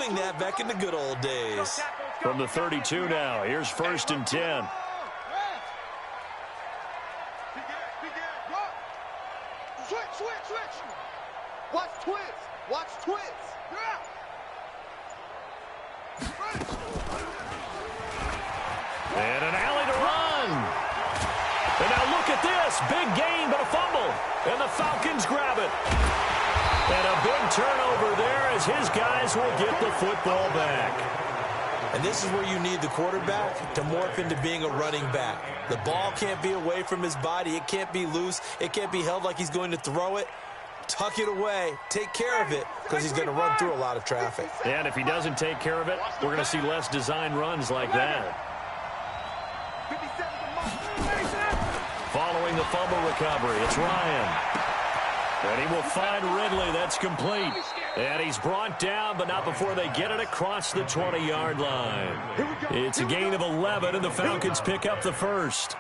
doing that back in the good old days. From the 32 now, here's 1st and 10. Switch. Watch twins. Watch twins. And an alley to run. And now look at this. Big gain, but a fumble. And the Falcons grab it. And a big turnover there as his guys will get the football back. And this is where you need the quarterback to morph into being a running back. The ball can't be away from his body. It can't be loose. It can't be held like he's going to throw it. Tuck it away. Take care of it because he's going to run through a lot of traffic. And if he doesn't take care of it, we're going to see less design runs like that. Following the fumble recovery, it's Ryan. And he will find Ridley. That's complete. And he's brought down, but not before they get it across the 20-yard line. It's a gain of 11, and the Falcons pick up the first.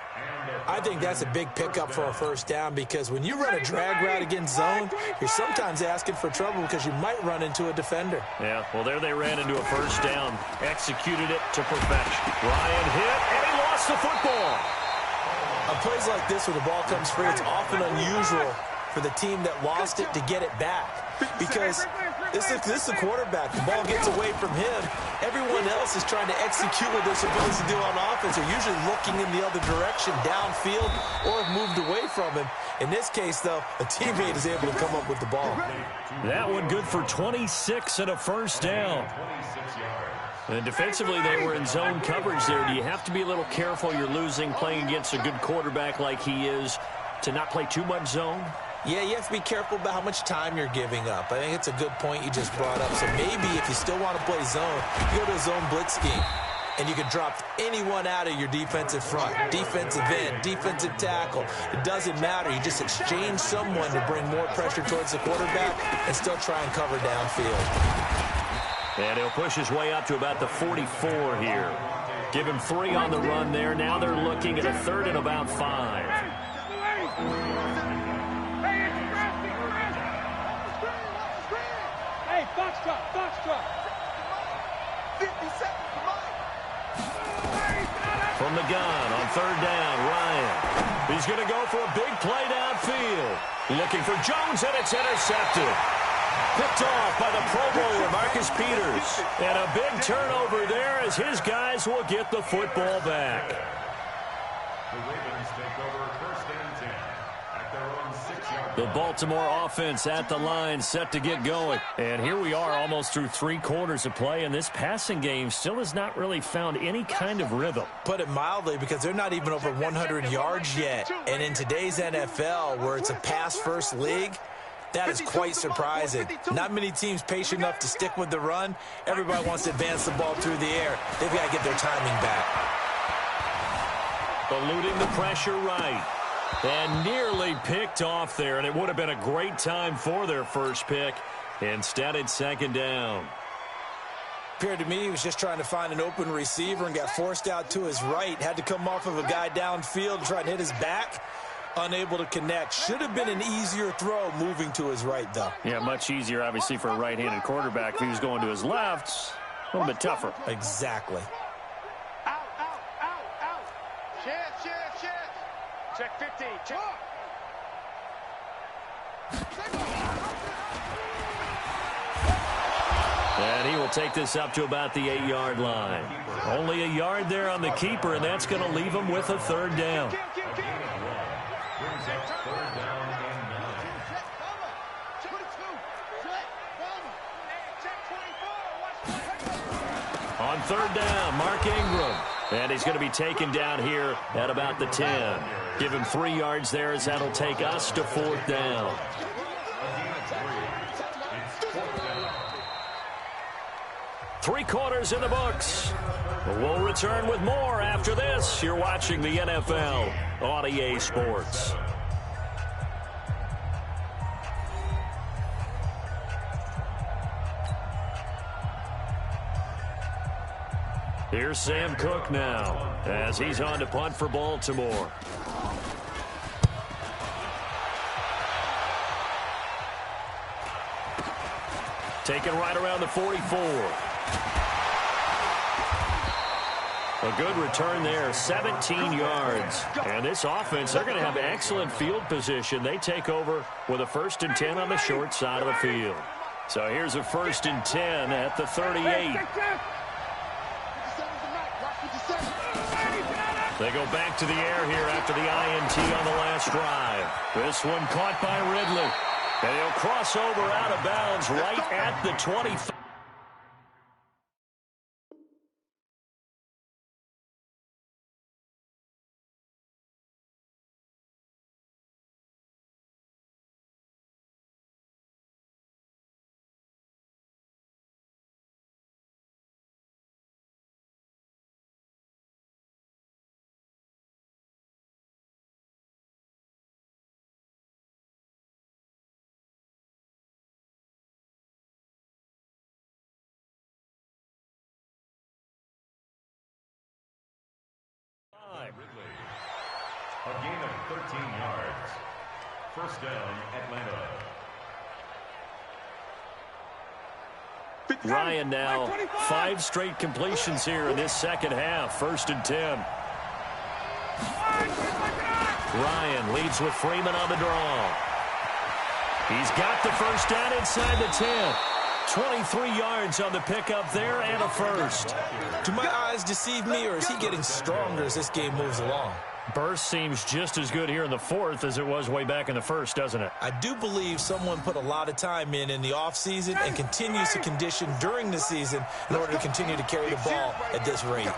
I think that's a big pickup for a first down because when you run a drag route against zone, you're sometimes asking for trouble because you might run into a defender. Yeah, well, there they ran into a first down. Executed it to perfection. Ryan hit, and he lost the football. On plays like this where the ball comes free, it's often unusual for the team that lost it to get it back because this is the quarterback. The ball gets away from him. Everyone else is trying to execute what they're supposed to do on offense. They're usually looking in the other direction, downfield, or have moved away from him. In this case, though, a teammate is able to come up with the ball. That one good for 26 and a first down. And defensively, they were in zone coverage there. Do you have to be a little careful? You're losing, playing against a good quarterback like he is, to not play too much zone? Yeah, you have to be careful about how much time you're giving up. I think it's a good point you just brought up. So maybe if you still want to play zone, you go to a zone blitz scheme. And you can drop anyone out of your defensive front, defensive end, defensive tackle. It doesn't matter. You just exchange someone to bring more pressure towards the quarterback and still try and cover downfield. And he'll push his way up to about the 44 here. Give him 3 on the run there. Now they're looking at a 3rd and about 5. Hey, Foxtrot. 50 seconds. From the gun on 3rd down, Ryan. He's going to go for a big play downfield. Looking for Jones, and it's intercepted. Picked off by the Pro Bowler, Marcus Peters. And a big turnover there as his guys will get the football back. The Ravens take over 1st and 10 at their own 6-yard line. The Baltimore offense at the line, set to get going. And here we are almost through 3 quarters of play, and this passing game still has not really found any kind of rhythm. Put it mildly, because they're not even over 100 yards yet. And in today's NFL, where it's a pass-first league, that is quite surprising. Not many teams patient enough to stick with the run. Everybody wants to advance the ball through the air. They've got to get their timing back. Eluding the pressure right. And nearly picked off there, and it would have been a great time for their first pick. Instead, it's 2nd down. Appeared to me he was just trying to find an open receiver and got forced out to his right. Had to come off of a guy downfield to try and hit his back. Unable to connect. Should have been an easier throw moving to his right, though. Yeah, much easier, obviously, for a right-handed quarterback. If he was going to his left, a little bit tougher. Exactly. Check 15. Check. And he will take this up to about the 8-yard line. Only a yard there on the keeper, and that's going to leave him with a 3rd down. On 3rd down, Mark Ingram. And he's going to be taken down here at about the 10. Give him 3 yards there as that'll take us to 4th down. Three quarters in the books. We'll return with more after this. You're watching the NFL on EA Sports. Here's Sam Cook now as he's on to punt for Baltimore. Taken right around the 44. A good return there, 17 yards. And this offense, they're going to have excellent field position. They take over with a 1st and 10 on the short side of the field. So here's a 1st and 10 at the 38. They go back to the air here after the INT on the last drive. This one caught by Ridley. And he'll cross over out of bounds right at the 25. A gain of 13 yards. 1st down, Atlanta. Ryan now 5 straight completions here in this second half. 1st and 10. Ryan leads with Freeman on the draw. He's got the 1st down inside the 10. 23 yards on the pickup there and a 1st. Do my eyes deceive me, or is he getting stronger as this game moves along? Burst seems just as good here in the 4th as it was way back in the 1st, doesn't it? I do believe someone put a lot of time in the offseason and continues to condition during the season in order to continue to carry the ball at this rate.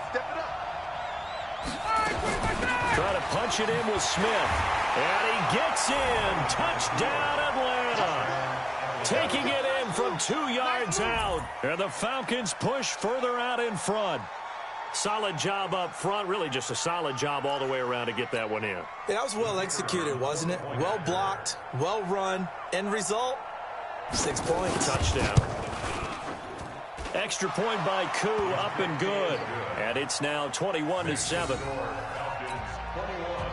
Try to punch it in with Smith. And he gets in. Touchdown, Atlanta. Taking it in from 2 yards out. And the Falcons push further out in front. Solid job up front. Really just a solid job all the way around to get that one in. Yeah, that was well executed, wasn't it? Well blocked, well run. End result, 6 points. Touchdown. Extra point by Koo, up and good. And it's now 21-7. Falcons 21,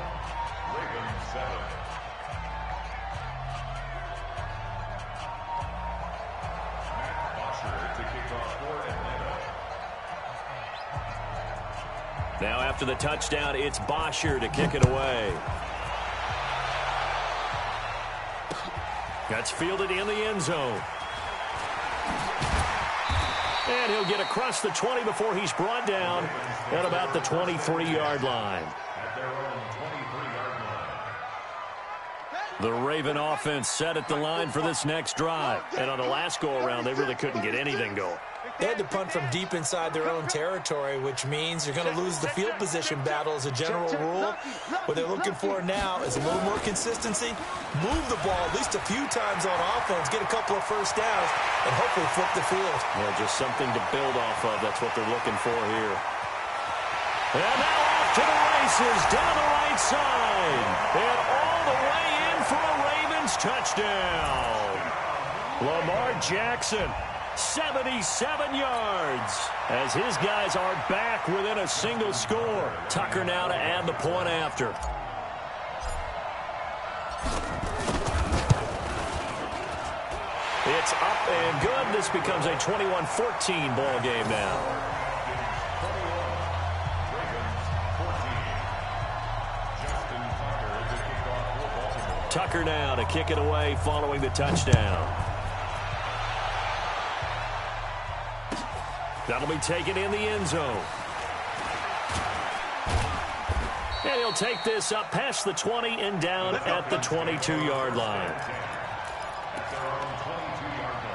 Ravens 7. Matt Bosher to kick off for Atlanta. Now after the touchdown, it's Bosher to kick it away. That's fielded in the end zone. And he'll get across the 20 before he's brought down at about the 23-yard line. At their own 23-yard line. The Raven offense set at the line for this next drive. And on the last go-around, they really couldn't get anything going. They had to punt from deep inside their own territory, which means you're going to lose the field position battle as a general rule. What they're looking for now is a little more consistency, move the ball at least a few times on offense, get a couple of 1st downs, and hopefully flip the field. Yeah, just something to build off of. That's what they're looking for here. And now off to the races down the right side. And all the way in for a Ravens touchdown. Lamar Jackson, 77 yards, as his guys are back within a single score. Tucker now to add the point after. It's up and good. This becomes a 21-14 ball game now. Tucker now to kick it away following the touchdown. That'll be taken in the end zone. And he'll take this up past the 20 and down at the 22-yard line. At their own 22-yard line.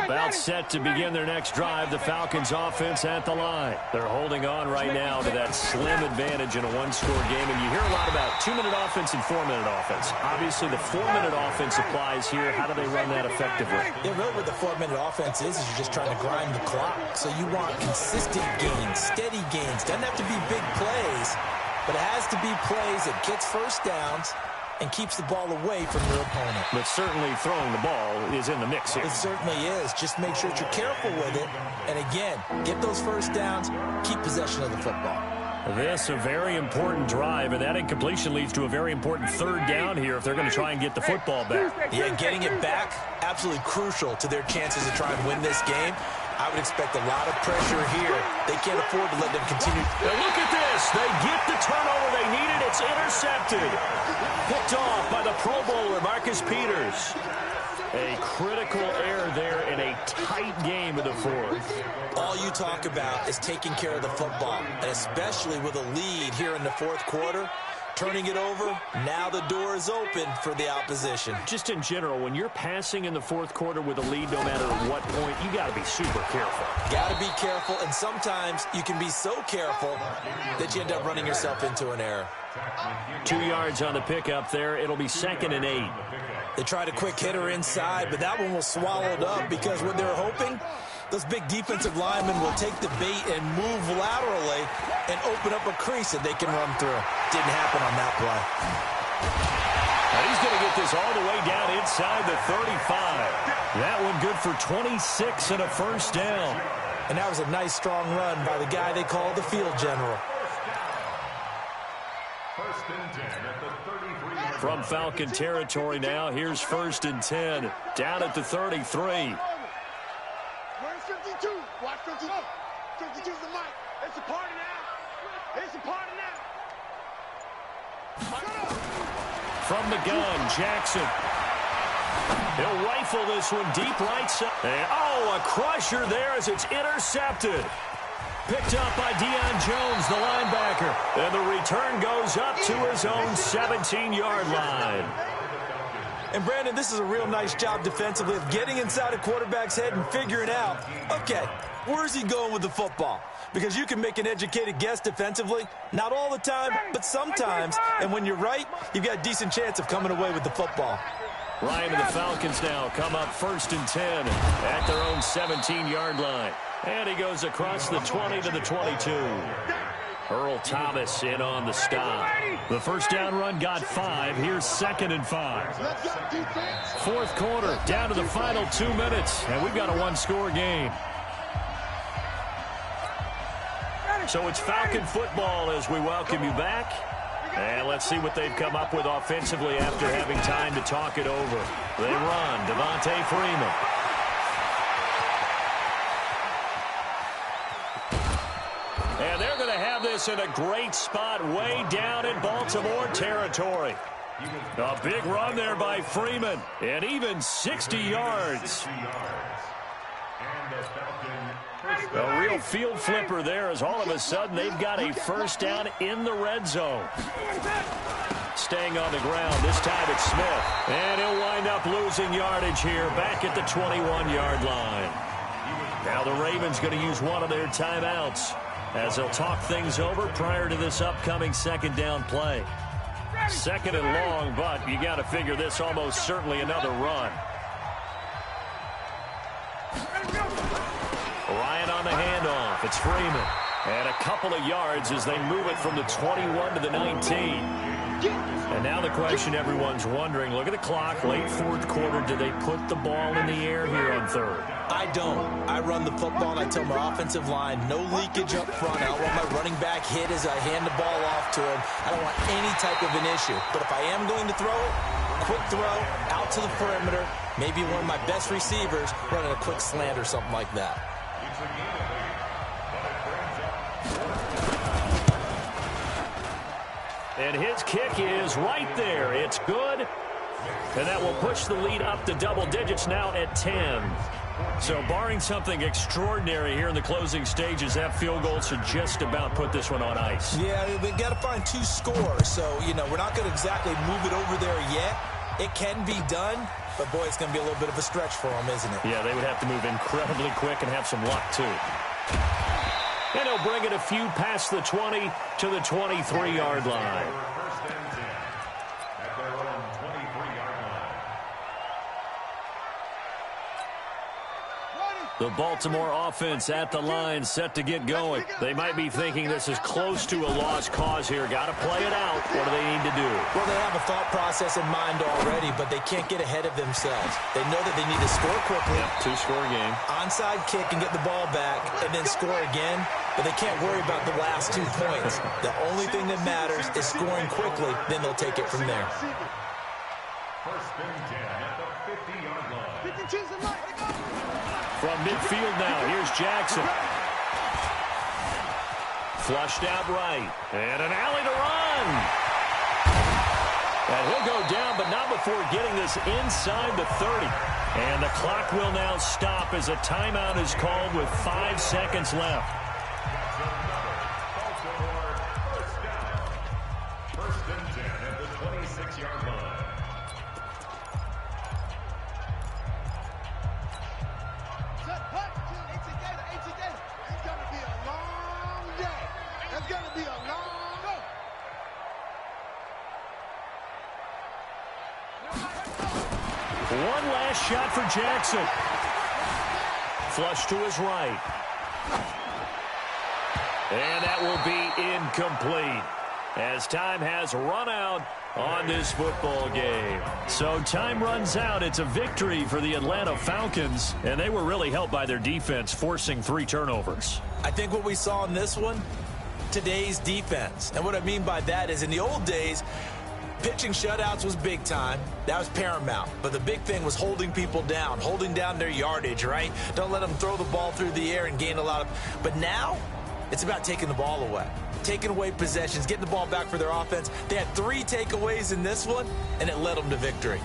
About set to begin their next drive, the Falcons offense at the line. They're holding on right now to that slim advantage in a one-score game, and you hear a lot about 2-minute offense and 4-minute offense. Obviously, the 4-minute offense applies here. How do they run that effectively? Yeah, really what the 4-minute offense is you're just trying to grind the clock. So you want consistent gains, steady gains. Doesn't have to be big plays, but it has to be plays that gets 1st downs and keeps the ball away from your opponent. But certainly throwing the ball is in the mix here. It certainly is. Just make sure that you're careful with it. And again, get those 1st downs, keep possession of the football. This a very important drive, and that incompletion leads to a very important third down here if they're going to try and get the football back. Yeah, getting it back, absolutely crucial to their chances to try and win this game. I would expect a lot of pressure here. They can't afford to let them continue. Now look at this. They get the turnover they needed. It's intercepted. Picked off by the Pro Bowler, Marcus Peters. A critical error there in a tight game in the fourth. All you talk about is taking care of the football, and especially with a lead here in the fourth quarter. Turning it over, now the door is open for the opposition. Just in general, when you're passing in the fourth quarter with a lead, no matter what point, you got to be super careful. Got to be careful, and sometimes you can be so careful that you end up running yourself into an error. 2 yards on the pickup there. It'll be 2nd and 8. They tried a quick hitter inside, but that one was swallowed up because what they're hoping, those big defensive linemen will take the bait and move laterally and open up a crease that they can run through. Didn't happen on that play. Now he's going to get this all the way down inside the 35. That one good for 26 and a first down. And that was a nice, strong run by the guy they call the field general. First and 10 at the 33. From Falcon territory now, here's 1st and 10. Down at the 33. Where's 52? Watch 52. 52's the mic. It's a party now. It's a party now. From the gun, Jackson. He'll rifle this one deep right side. And, oh, a crusher there as it's intercepted. Picked up by Deion Jones, the linebacker. And the return goes up to his own 17-yard line. And, Brandon, this is a real nice job defensively of getting inside a quarterback's head and figuring out, okay, where's he going with the football? Because you can make an educated guess defensively. Not all the time, but sometimes. And when you're right, you've got a decent chance of coming away with the football. Ryan and the Falcons now come up 1st and 10 at their own 17-yard line. And he goes across the 20 to the 22. Earl Thomas in on the stop. The first down run got 5. Here's 2nd and 5. Fourth quarter, down to the final 2 minutes. And we've got a one-score game. So it's Falcon football as we welcome you back. And let's see what they've come up with offensively after having time to talk it over. They run, Devontae Freeman. And they're going to have this in a great spot way down in Baltimore territory. A big run there by Freeman, and even 60 yards. A real field flipper there as all of a sudden they've got a first down in the red zone. Staying on the ground, this time it's Smith. And he'll wind up losing yardage here back at the 21-yard line. Now the Ravens going to use one of their timeouts as they'll talk things over prior to this upcoming second down play. 2nd and long, but you got to figure this almost certainly another run. Ryan on the handoff. It's Freeman. And a couple of yards as they move it from the 21 to the 19. And now the question everyone's wondering, look at the clock, late fourth quarter, do they put the ball in the air here on third? I don't. I run the football and I tell my offensive line, no leakage up front. I don't want my running back hit as I hand the ball off to him. I don't want any type of an issue. But if I am going to throw it, quick throw, out to the perimeter, maybe one of my best receivers running a quick slant or something like that. And his kick is right there. It's good. And that will push the lead up to double digits now at 10. So barring something extraordinary here in the closing stages, that field goal should just about put this one on ice. Yeah, they've got to find 2 scores. So, you know, we're not going to exactly move it over there yet. It can be done, but, boy, it's going to be a little bit of a stretch for them, isn't it? Yeah, they would have to move incredibly quick and have some luck, too. And he'll bring it a few past the 20 to the 23-yard line. The Baltimore offense at the line, set to get going. They might be thinking this is close to a lost cause here. Got to play it out. What do they need to do? Well, they have a thought process in mind already, but they can't get ahead of themselves. They know that they need to score quickly. Yep, 2-score game. Onside kick and get the ball back, and then score again. but they can't worry about the last 2 points. The only thing that matters is scoring quickly, then they'll take it from there. First and 10 at the 50-yard line. From midfield now, here's Jackson. Flushed out right. And an alley to run. And he'll go down, but not before getting this inside the 30. And the clock will now stop as a timeout is called with 5 seconds left. First and 10 at the 26-yard line. It's going to be a long day. It's going to be a long go. One last shot for Jackson. Flush to his right. And that will be incomplete, as time has run out on this football game. So time runs out. It's a victory for the Atlanta Falcons, and they were really helped by their defense, forcing 3 turnovers. I think what we saw in this one, today's defense. And what I mean by that is in the old days, pitching shutouts was big time. That was paramount. But the big thing was holding people down, holding down their yardage, right? Don't let them throw the ball through the air and gain a lot of... But now, it's about taking the ball away. Taking away possessions, getting the ball back for their offense. They had 3 takeaways in this one, and it led them to victory.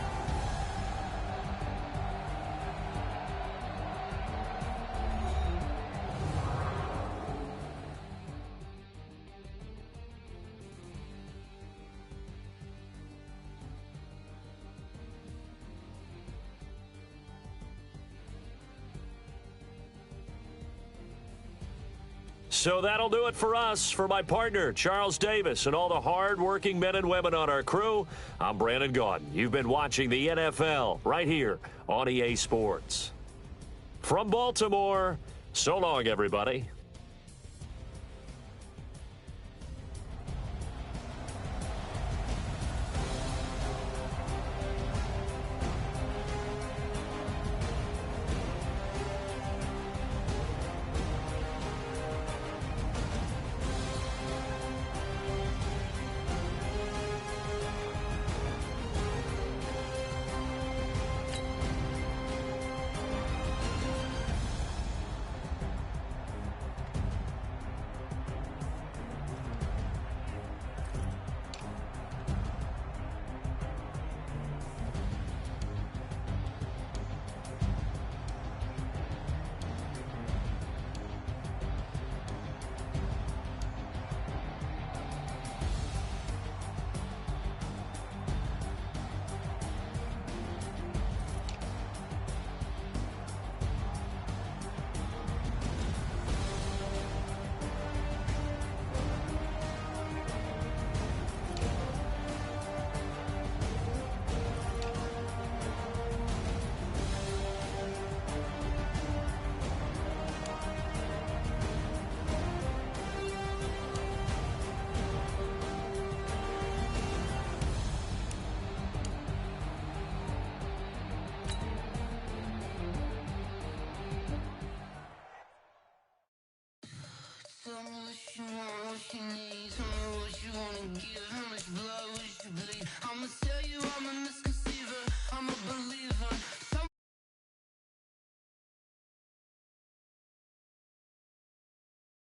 So that'll do it for us. For my partner, Charles Davis, and all the hard-working men and women on our crew, I'm Brandon Gaudin. You've been watching the NFL right here on EA Sports. From Baltimore, so long, everybody. Tell me what you want, what you need. Tell me what you wanna give.